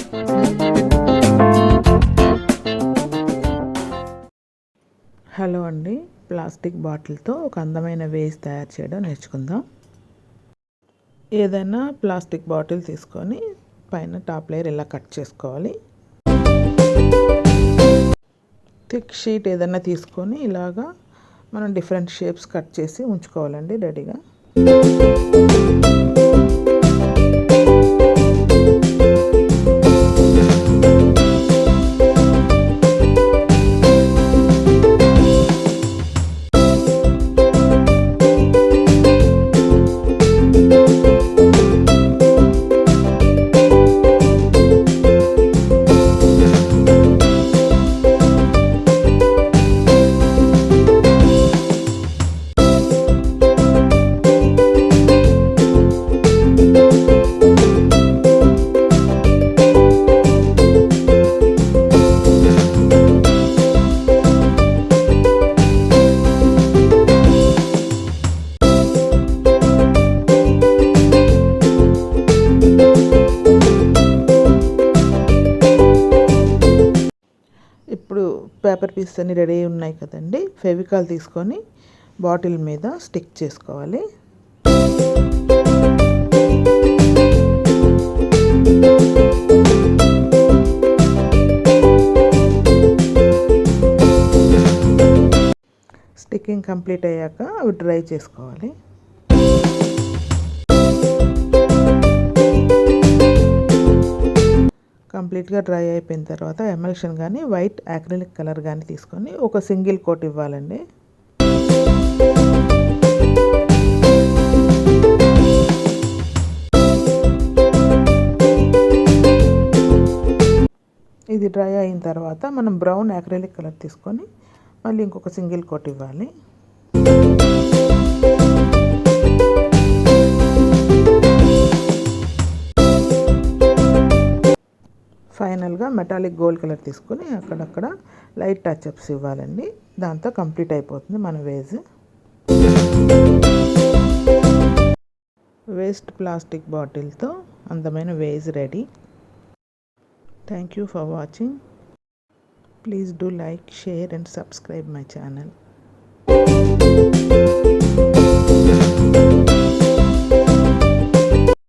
Hello అండి, plastic బాటిల్తో ఒక అందమైన వేస్ తయారు చేయడం నేర్చుకుందాం. ఏదైనా ప్లాస్టిక్ బాటిల్ తీసుకొని పైన టాప్ లేయర్ ఇలా కట్ చేసుకోవాలి. థిక్ షీట్ ఏదైనా తీసుకొని ఇలాగా మనం డిఫరెంట్ షేప్స్ కట్ చేసి ఉంచుకోవాలండి రెడీగా. ఇప్పుడు పేపర్ పీసెస్ అన్నీ రెడీ ఉన్నాయి కదండి. ఫెవికాల్ తీసుకొని బాటిల్ మీద స్టిక్ చేసుకోవాలి. స్టిక్కింగ్ కంప్లీట్ అయ్యాక అవి డ్రై చేసుకోవాలి. కంప్లీట్గా డ్రై అయిపోయిన తర్వాత ఎమల్షన్ కానీ వైట్ యాక్రిలిక్ కలర్ కానీ తీసుకొని ఒక సింగిల్ కోట్ ఇవ్వాలండి. ఇది డ్రై అయిన తర్వాత మనం బ్రౌన్ యాక్రిలిక్ కలర్ తీసుకొని మళ్ళీ ఇంకొక సింగిల్ కోట్ ఇవ్వాలి. ఫైనల్గా మెటాలిక్ గోల్డ్ కలర్ తీసుకొని అక్కడక్కడ లైట్ టచ్అప్స్ ఇవ్వాలండి. దాంతో కంప్లీట్ అయిపోతుంది మన వేజ్. వేస్ట్ ప్లాస్టిక్ బాటిల్తో అందమైన vase ready. Thank you for watching. Please do like, share and subscribe my channel.